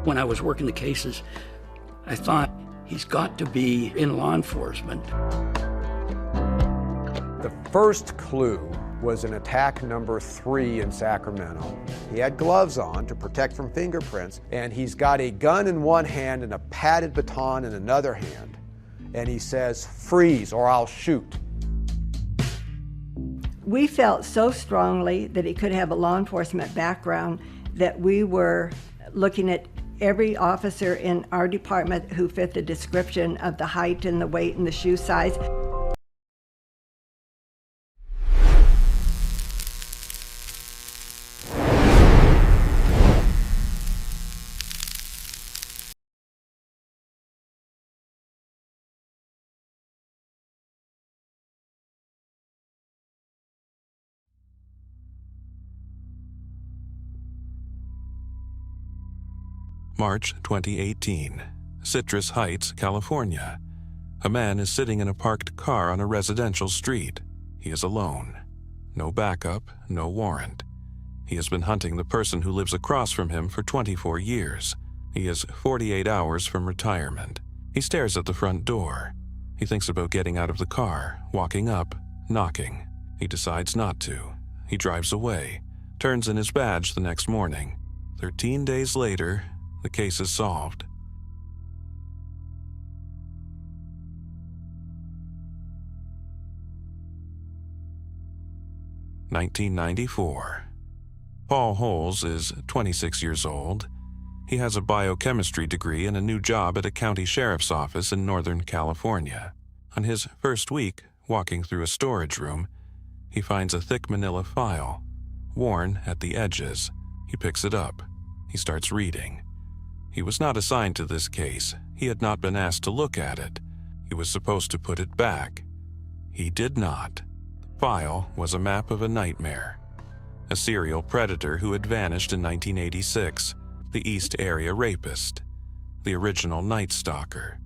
When I was working the cases, I thought, he's got to be in law enforcement. The first clue was in attack number 3 in Sacramento. He had gloves on to protect from fingerprints, and he's got a gun in one hand and a padded baton in another hand. And he says, "Freeze or I'll shoot." We felt so strongly that he could have a law enforcement background that we were looking at every officer in our department who fit the description of the height and the weight and the shoe size. March 2018, Citrus Heights, California. A man is sitting in a parked car on a residential street. He is alone. No backup, no warrant. He has been hunting the person who lives across from him for 24 years. He is 48 hours from retirement. He stares at the front door. He thinks about getting out of the car, walking up, knocking. He decides not to. He drives away, turns in his badge the next morning. 13 days later, the case is solved. (1994). Paul Holes is 26 years old. He has a biochemistry degree and a new job at a county sheriff's office in Northern California. On his first week, walking through a storage room, he finds a thick manila file, worn at the edges. He picks it up. He starts reading. He was not assigned to this case. He had not been asked to look at it. He was supposed to put it back. He did not. The file was a map of a nightmare. A serial predator who had vanished in 1986. The East Area Rapist. The original Night Stalker.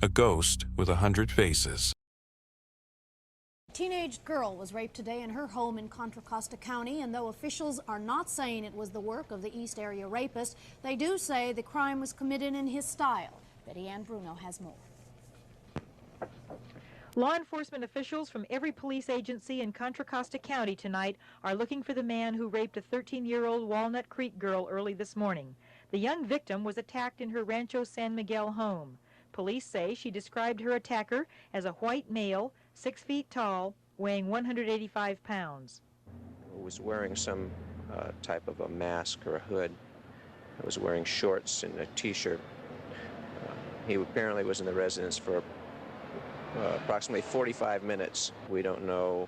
A ghost with 100 faces. A teenage girl was raped today in her home in Contra Costa County, and though officials are not saying it was the work of the East Area Rapist, they do say the crime was committed in his style. Betty Ann Bruno has more. Law enforcement officials from every police agency in Contra Costa County tonight are looking for the man who raped a 13-year-old Walnut Creek girl early this morning. The young victim was attacked in her Rancho San Miguel home. Police say she described her attacker as a white male, 6 feet tall, weighing 185 pounds. He was wearing some type of a mask or a hood. He was wearing shorts and a t-shirt. He apparently was in the residence for approximately 45 minutes. We don't know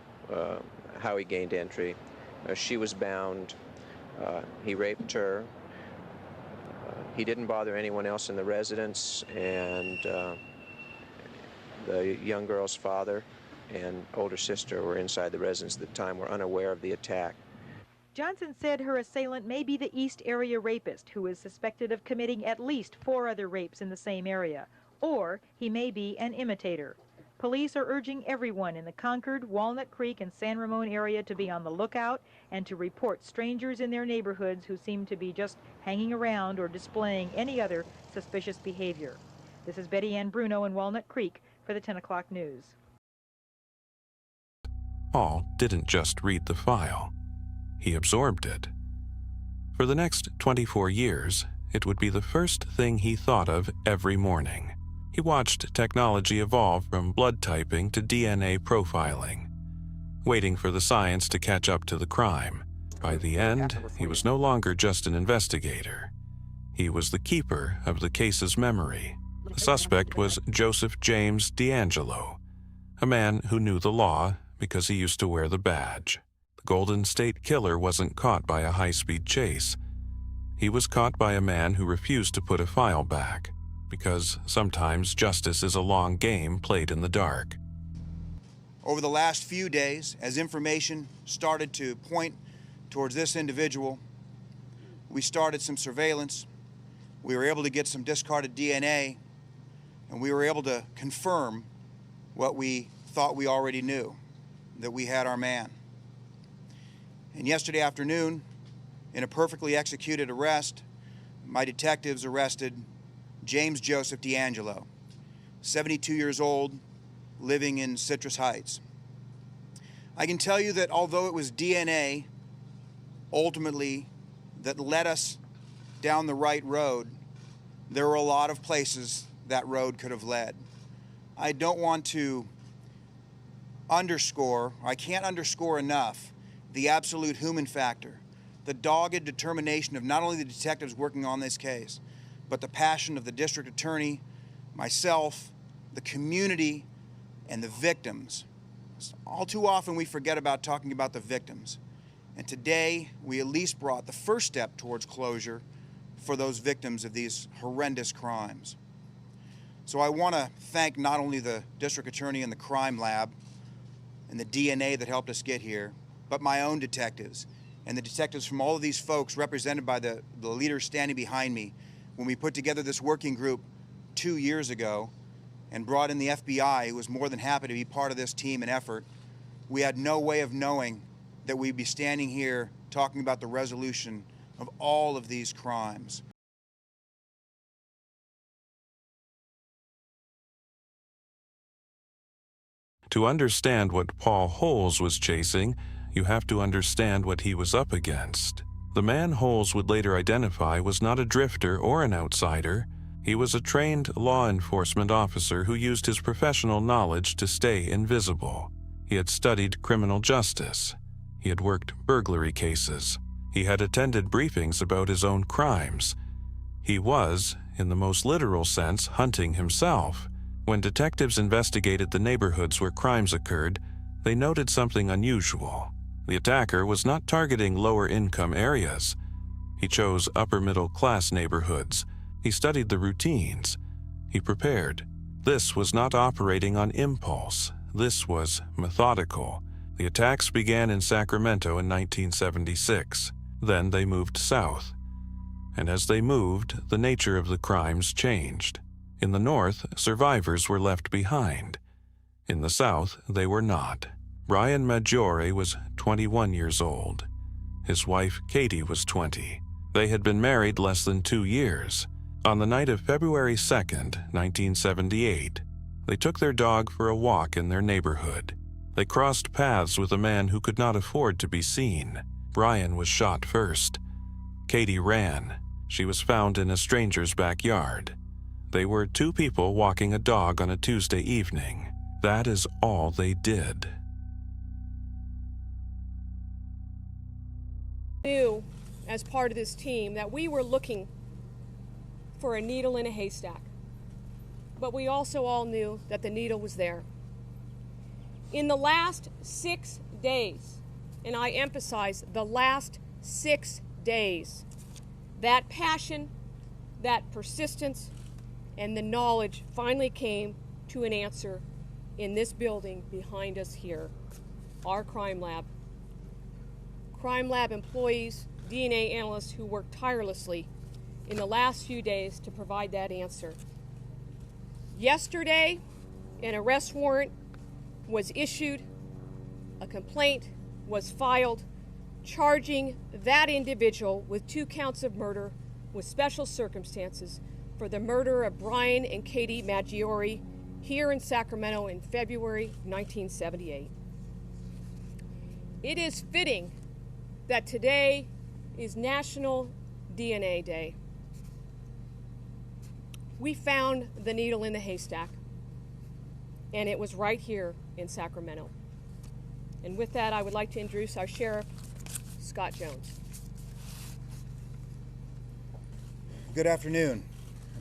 how he gained entry. She was bound. He raped her. He didn't bother anyone else in the residence, and the young girl's father and older sister were inside the residence at the time, were unaware of the attack. Johnson said her assailant may be the East Area Rapist, who is suspected of committing at least 4 other rapes in the same area, or he may be an imitator. Police are urging everyone in the Concord, Walnut Creek, and San Ramon area to be on the lookout and to report strangers in their neighborhoods who seem to be just hanging around or displaying any other suspicious behavior. This is Betty Ann Bruno in Walnut Creek for the 10 o'clock news. Paul didn't just read the file. He absorbed it. For the next 24 years, it would be the first thing he thought of every morning. He watched technology evolve from blood typing to DNA profiling, waiting for the science to catch up to the crime. By the end, he was no longer just an investigator. He was the keeper of the case's memory. The suspect was Joseph James DeAngelo, a man who knew the law because he used to wear the badge. The Golden State Killer wasn't caught by a high-speed chase. He was caught by a man who refused to put a file back, because sometimes justice is a long game played in the dark. Over the last few days, as information started to point towards this individual, we started some surveillance. We were able to get some discarded DNA, and we were able to confirm what we thought we already knew, that we had our man. And yesterday afternoon, in a perfectly executed arrest, my detectives arrested James Joseph DeAngelo, 72 years old, living in Citrus Heights. I can tell you that although it was DNA ultimately that led us down the right road, there were a lot of places that road could have led. I don't want to underscore, I can't underscore enough, the absolute human factor, the dogged determination of not only the detectives working on this case, but the passion of the district attorney, myself, the community, and the victims. All too often we forget about talking about the victims. And today we at least brought the first step towards closure for those victims of these horrendous crimes. So I want to thank not only the district attorney and the crime lab and the DNA that helped us get here, but my own detectives and the detectives from all of these folks represented by the leaders standing behind me when we put together this working group 2 years ago and brought in the FBI, who was more than happy to be part of this team and effort. We had no way of knowing that we'd be standing here talking about the resolution of all of these crimes. To understand what Paul Holes was chasing, you have to understand what he was up against. The man Holes would later identify was not a drifter or an outsider. He was a trained law enforcement officer who used his professional knowledge to stay invisible. He had studied criminal justice. He had worked burglary cases. He had attended briefings about his own crimes. He was, in the most literal sense, hunting himself. When detectives investigated the neighborhoods where crimes occurred, they noted something unusual. The attacker was not targeting lower-income areas. He chose upper-middle-class neighborhoods. He studied the routines. He prepared. This was not operating on impulse. This was methodical. The attacks began in Sacramento in 1976. Then they moved south. And as they moved, the nature of the crimes changed. In the north, survivors were left behind. In the south, they were not. Brian Maggiore was 21 years old. His wife, Katie, was 20. They had been married less than 2 years. On the night of February 2nd, 1978, they took their dog for a walk in their neighborhood. They crossed paths with a man who could not afford to be seen. Brian was shot first. Katie ran. She was found in a stranger's backyard. They were two people walking a dog on a Tuesday evening. That is all they did. Knew, as part of this team, that we were looking for a needle in a haystack. But we also all knew that the needle was there. In the last 6 days, and I emphasize the last 6 days, that passion, that persistence, and the knowledge finally came to an answer in this building behind us here, our crime lab. Crime lab employees, DNA analysts who worked tirelessly in the last few days to provide that answer. Yesterday, an arrest warrant was issued, a complaint was filed, charging that individual with 2 counts of murder with special circumstances for the murder of Brian and Katie Maggiore here in Sacramento in February 1978. It is fitting that today is National DNA Day. We found the needle in the haystack, and it was right here in Sacramento. And with that, I would like to introduce our sheriff, Scott Jones. Good afternoon.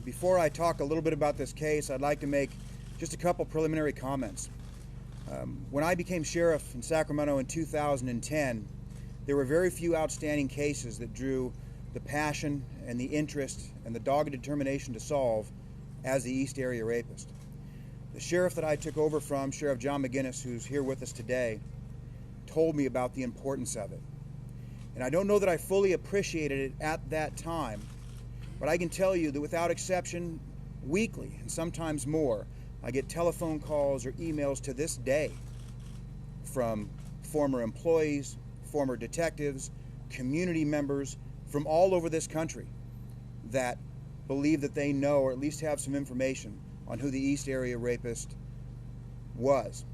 Before I talk a little bit about this case, I'd like to make just a couple preliminary comments. When I became sheriff in Sacramento in 2010, there were very few outstanding cases that drew the passion and the interest and the dogged determination to solve as the East Area Rapist. The sheriff that I took over from, Sheriff John McGinnis, who's here with us today, told me about the importance of it. And I don't know that I fully appreciated it at that time, but I can tell you that without exception, weekly and sometimes more, I get telephone calls or emails to this day from former employees, former detectives, community members from all over this country that believe that they know or at least have some information on who the East Area Rapist was.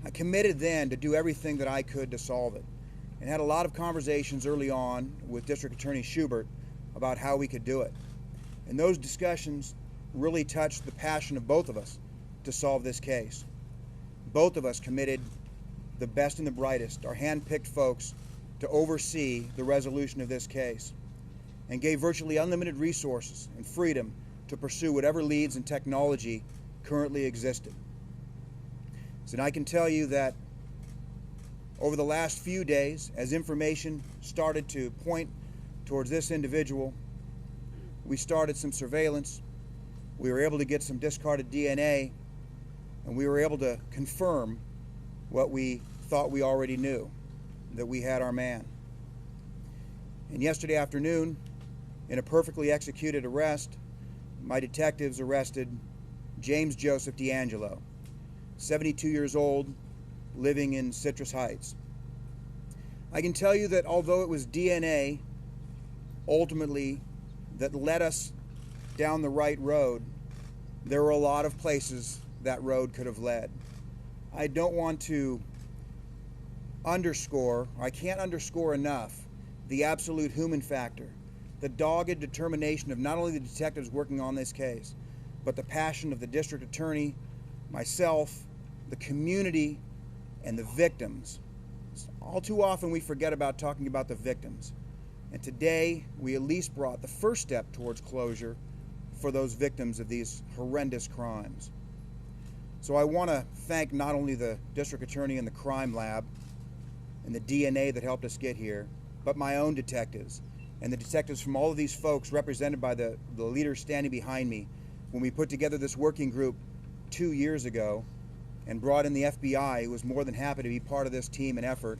I committed then to do everything that I could to solve it, and had a lot of conversations early on with District Attorney Schubert about how we could do it. And those discussions really touched the passion of both of us to solve this case. Both of us committed the best and the brightest, our hand-picked folks, to oversee the resolution of this case, and gave virtually unlimited resources and freedom to pursue whatever leads and technology currently existed. So I can tell you that over the last few days, as information started to point towards this individual, we started some surveillance, we were able to get some discarded DNA, and we were able to confirm what we thought we already knew, that we had our man. And yesterday afternoon, in a perfectly executed arrest, my detectives arrested James Joseph DeAngelo, 72 years old, living in Citrus Heights. I can tell you that although it was DNA ultimately that led us down the right road, there were a lot of places that road could have led. I don't want to underscore, I can't underscore enough, the absolute human factor, the dogged determination of not only the detectives working on this case, but the passion of the district attorney, myself, the community, and the victims. All too often we forget about talking about the victims. And today we at least brought the first step towards closure for those victims of these horrendous crimes. So I want to thank not only the district attorney and the crime lab and the DNA that helped us get here, but my own detectives and the detectives from all of these folks represented by the leaders standing behind me when we put together this working group 2 years ago and brought in the FBI, who was more than happy to be part of this team and effort.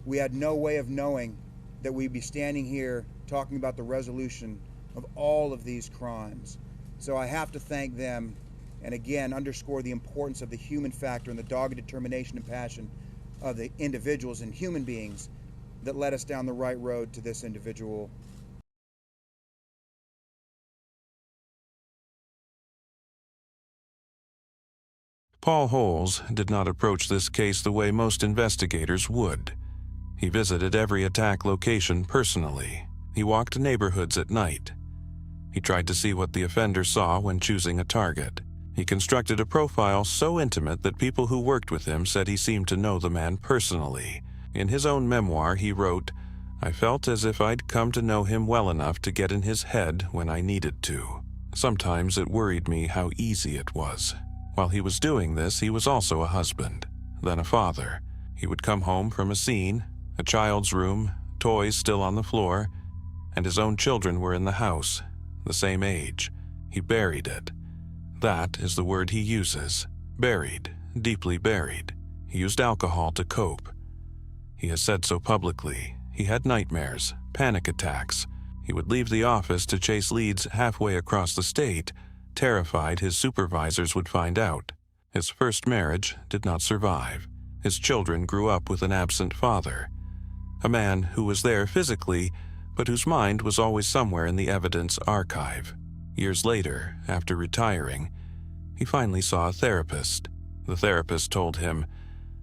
We had no way of knowing that we'd be standing here talking about the resolution of all of these crimes. So I have to thank them, and again underscore the importance of the human factor and the dogged determination and passion of the individuals and human beings that led us down the right road to this individual. Paul Holes did not approach this case the way most investigators would. He visited every attack location personally. He walked neighborhoods at night. He tried to see what the offender saw when choosing a target. He constructed a profile so intimate that people who worked with him said he seemed to know the man personally. In his own memoir, he wrote, "I felt as if I'd come to know him well enough to get in his head when I needed to. Sometimes it worried me how easy it was." While he was doing this, he was also a husband, then a father. He would come home from a scene, a child's room, toys still on the floor, and his own children were in the house, the same age. He buried it. That is the word he uses. Buried, deeply buried. He used alcohol to cope. He has said so publicly. He had nightmares, panic attacks. He would leave the office to chase leads halfway across the state, terrified his supervisors would find out. His first marriage did not survive. His children grew up with an absent father, a man who was there physically, but whose mind was always somewhere in the evidence archive. Years later, after retiring, he finally saw a therapist. The therapist told him,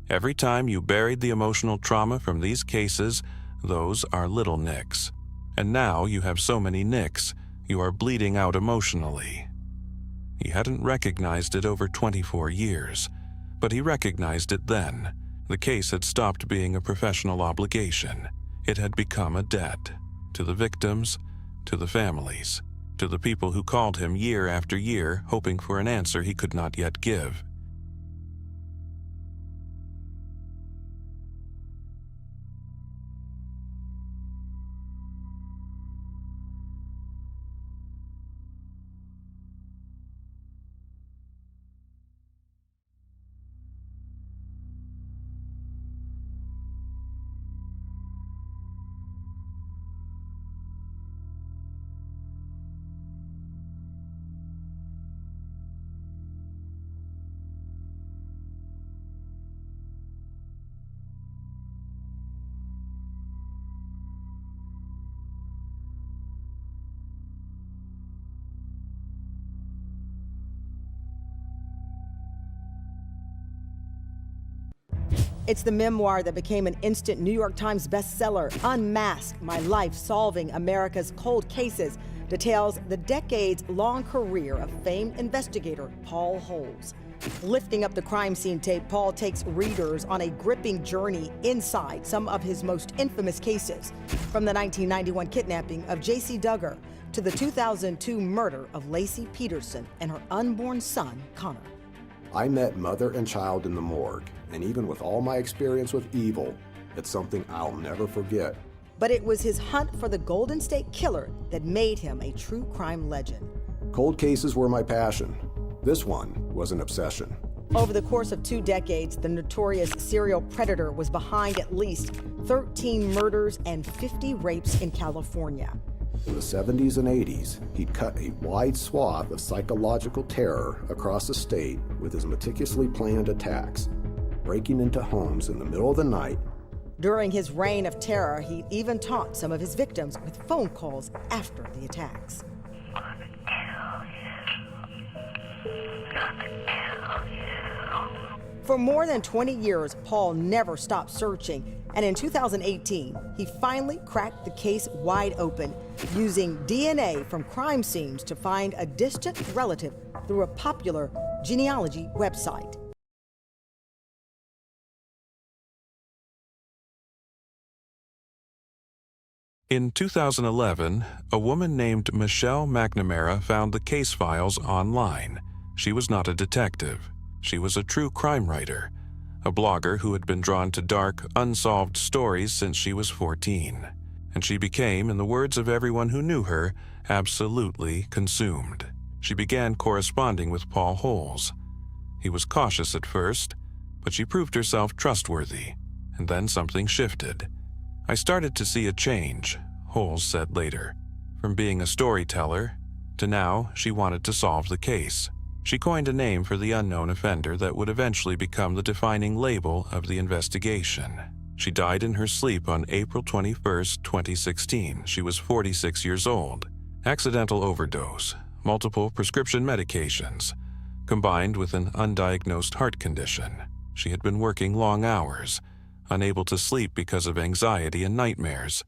"Every time you buried the emotional trauma from these cases, those are little nicks. And now you have so many nicks, you are bleeding out emotionally." He hadn't recognized it over 24 years, but he recognized it then. The case had stopped being a professional obligation. It had become a debt. To the victims, to the families, to the people who called him year after year, hoping for an answer he could not yet give. It's the memoir that became an instant New York Times bestseller, Unmasked: My Life Solving America's Cold Cases, details the decades-long career of famed investigator Paul Holes. Lifting up the crime scene tape, Paul takes readers on a gripping journey inside some of his most infamous cases, from the 1991 kidnapping of J.C. Duggar to the 2002 murder of Lacey Peterson and her unborn son, Connor. I met mother and child in the morgue, and even with all my experience with evil, it's something I'll never forget. But it was his hunt for the Golden State Killer that made him a true crime legend. Cold cases were my passion. This one was an obsession. Over the course of 2 decades, the notorious serial predator was behind at least 13 murders and 50 rapes in California. In the 70s and 80s, he'd cut a wide swath of psychological terror across the state with his meticulously planned attacks, breaking into homes in the middle of the night. During his reign of terror, he even taunted some of his victims with phone calls after the attacks. For more than 20 years, Paul never stopped searching, and in 2018, he finally cracked the case wide open, using DNA from crime scenes to find a distant relative through a popular genealogy website. In 2011, a woman named Michelle McNamara found the case files online. She was not a detective. She was a true crime writer, a blogger who had been drawn to dark, unsolved stories since she was 14. And she became, in the words of everyone who knew her, absolutely consumed. She began corresponding with Paul Holes. He was cautious at first, but she proved herself trustworthy, and then something shifted. I started to see a change, Holes said later, from being a storyteller to now she wanted to solve the case. She coined a name for the unknown offender that would eventually become the defining label of the investigation. She died in her sleep on April 21, 2016. She was 46 years old. Accidental overdose, multiple prescription medications, combined with an undiagnosed heart condition. She had been working long hours, unable to sleep because of anxiety and nightmares,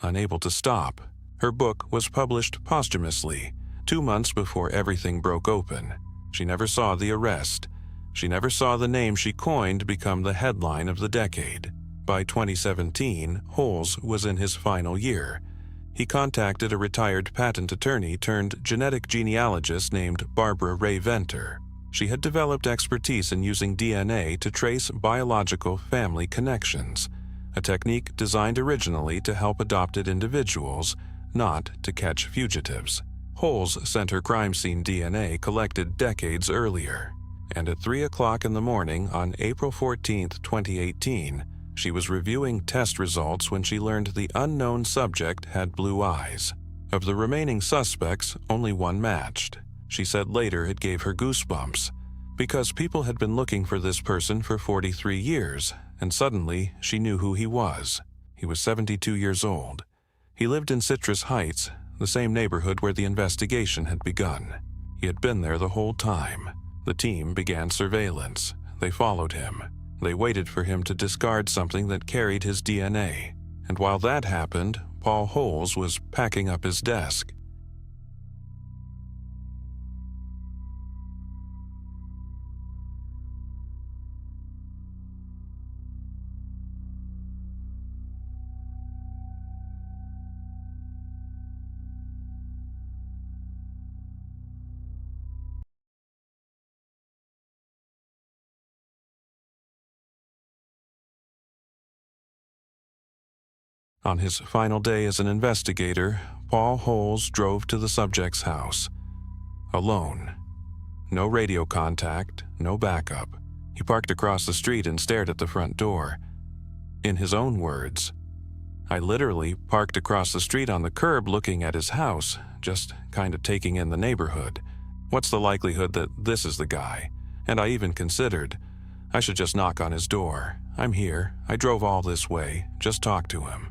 unable to stop. Her book was published posthumously, 2 months before everything broke open. She never saw the arrest. She never saw the name she coined become the headline of the decade. By 2017, Holes was in his final year. He contacted a retired patent attorney turned genetic genealogist named Barbara Ray Venter. She had developed expertise in using DNA to trace biological family connections, a technique designed originally to help adopted individuals, not to catch fugitives. Holes sent her crime scene DNA collected decades earlier, and at 3 o'clock in the morning on April 14, 2018, she was reviewing test results when she learned the unknown subject had blue eyes. Of the remaining suspects, only one matched. She said later it gave her goosebumps, because people had been looking for this person for 43 years, and suddenly she knew who he was. He was 72 years old. He lived in Citrus Heights, the same neighborhood where the investigation had begun. He had been there the whole time. The team began surveillance. They followed him. They waited for him to discard something that carried his DNA. And while that happened, Paul Holes was packing up his desk. On his final day as an investigator, Paul Holes drove to the subject's house. Alone. No radio contact, no backup. He parked across the street and stared at the front door. In his own words, "I literally parked across the street on the curb looking at his house, just kind of taking in the neighborhood. What's the likelihood that this is the guy? And I even considered, I should just knock on his door. I'm here. I drove all this way. Just talk to him.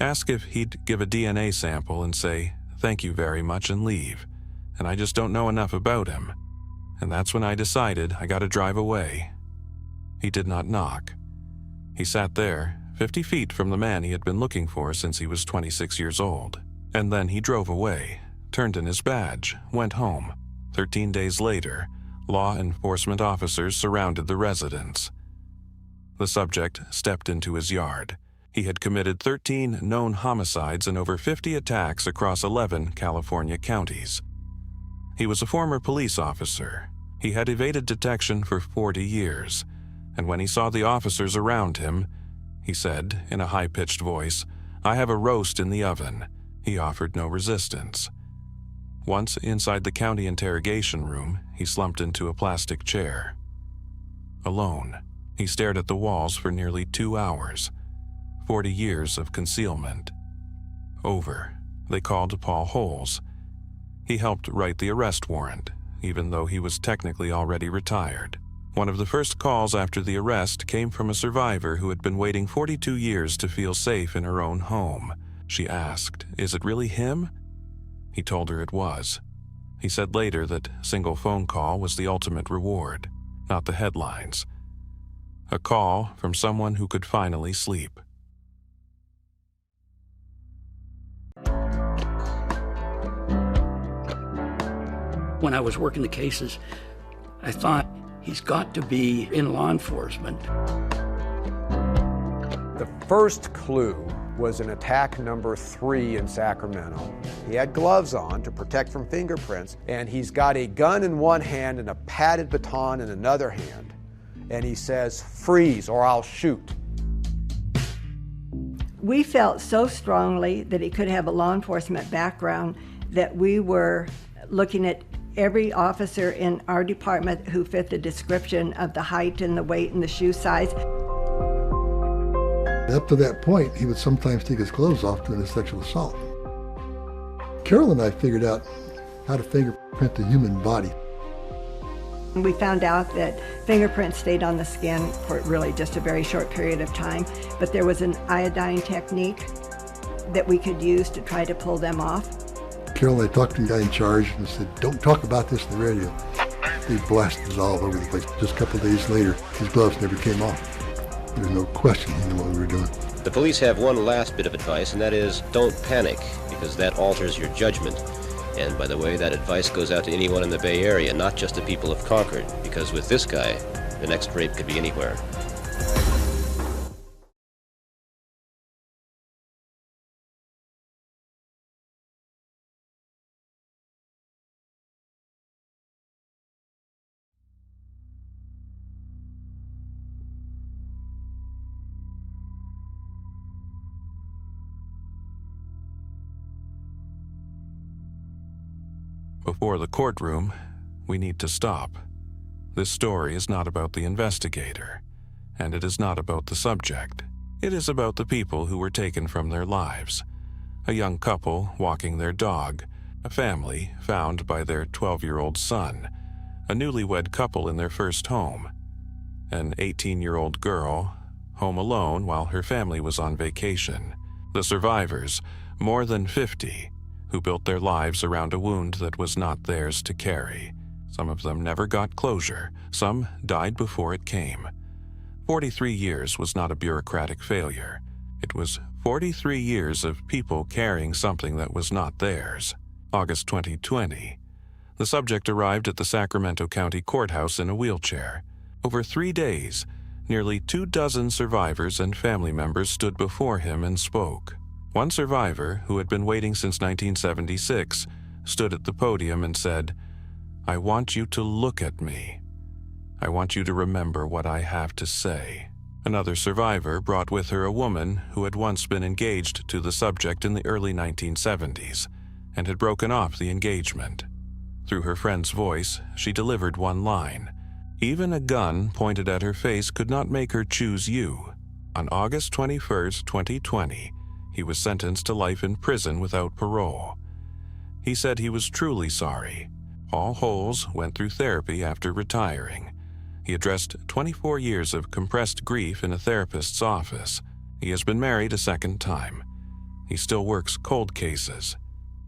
Ask if he'd give a DNA sample and say, 'Thank you very much,' and leave. And I just don't know enough about him. And that's when I decided I gotta drive away." He did not knock. He sat there, 50 feet from the man he had been looking for since he was 26 years old. And then he drove away, turned in his badge, went home. 13 days later, law enforcement officers surrounded the residence. The subject stepped into his yard. He had committed 13 known homicides and over 50 attacks across 11 California counties. He was a former police officer. He had evaded detection for 40 years, and when he saw the officers around him, he said in a high-pitched voice, "I have a roast in the oven." He offered no resistance. Once inside the county interrogation room, he slumped into a plastic chair. Alone, he stared at the walls for nearly 2 hours. 40 years of concealment. Over. They called Paul Holes. He helped write the arrest warrant, even though he was technically already retired. One of the first calls after the arrest came from a survivor who had been waiting 42 years to feel safe in her own home. She asked, "Is it really him?" He told her it was. He said later that single phone call was the ultimate reward, not the headlines. A call from someone who could finally sleep. When I was working the cases, I thought, he's got to be in law enforcement. The first clue was in attack number 3 in Sacramento. He had gloves on to protect from fingerprints, and he's got a gun in one hand and a padded baton in another hand. And he says, "Freeze or I'll shoot." We felt so strongly that he could have a law enforcement background that we were looking at every officer in our department who fit the description of the height and the weight and the shoe size. Up to that point, he would sometimes take his clothes off during a sexual assault. Carol and I figured out how to fingerprint the human body. We found out that fingerprints stayed on the skin for really just a very short period of time, but there was an iodine technique that we could use to try to pull them off. Carol and I talked to the guy in charge and said, "Don't talk about this on the radio." They blasted us all over the place. Just a couple of days later, his gloves never came off. There was no question he knew what we were doing. The police have one last bit of advice, and that is don't panic, because that alters your judgment. And by the way, that advice goes out to anyone in the Bay Area, not just the people of Concord, because with this guy, the next rape could be anywhere. Before the courtroom, we need to stop. This story is not about the investigator, and it is not about the subject. It is about the people who were taken from their lives. A young couple walking their dog, a family found by their 12-year-old son, a newlywed couple in their first home, an 18-year-old girl home alone while her family was on vacation. The survivors, more than 50, who built their lives around a wound that was not theirs to carry. Some of them never got closure. Some died before it came. 43 years was not a bureaucratic failure. It was 43 years of people carrying something that was not theirs. August 2020. The subject arrived at the Sacramento County Courthouse in a wheelchair. Over 3 days, nearly 24 survivors and family members stood before him and spoke. One survivor, who had been waiting since 1976, stood at the podium and said, "I want you to look at me. I want you to remember what I have to say." Another survivor brought with her a woman who had once been engaged to the subject in the early 1970s and had broken off the engagement. Through her friend's voice, she delivered one line, "Even a gun pointed at her face could not make her choose you." On August 21, 2020, he was sentenced to life in prison without parole. He said he was truly sorry. Paul Holes went through therapy after retiring. He addressed 24 years of compressed grief in a therapist's office. He has been married a second time. He still works cold cases.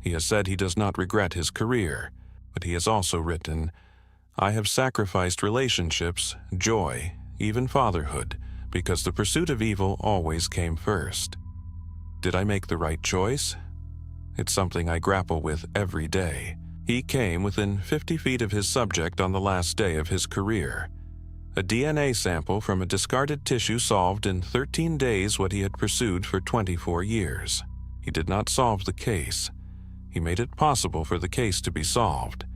He has said he does not regret his career, but he has also written, "I have sacrificed relationships, joy, even fatherhood, because the pursuit of evil always came first. Did I make the right choice? It's something I grapple with every day. He came within 50 feet of his subject on the last day of his career. A DNA sample from a discarded tissue solved in 13 days what he had pursued for 24 years. He did not solve the case. He made it possible for the case to be solved.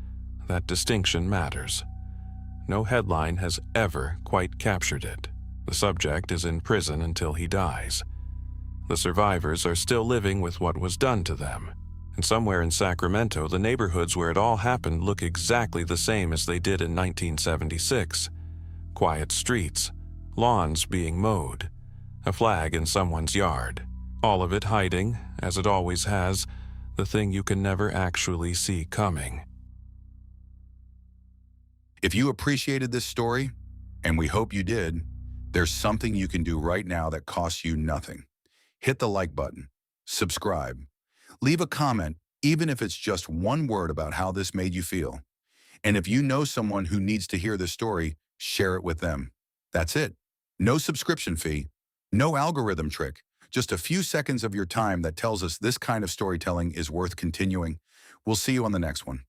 That distinction matters. No headline has ever quite captured it. The subject is in prison until he dies. The survivors are still living with what was done to them. And somewhere in Sacramento, the neighborhoods where it all happened look exactly the same as they did in 1976. Quiet streets, lawns being mowed, a flag in someone's yard. All of it hiding, as it always has, the thing you can never actually see coming. If you appreciated this story, and we hope you did, there's something you can do right now that costs you nothing. Hit the like button, subscribe, leave a comment, even if it's just one word about how this made you feel. And if you know someone who needs to hear this story, share it with them. That's it. No subscription fee, no algorithm trick, just a few seconds of your time that tells us this kind of storytelling is worth continuing. We'll see you on the next one.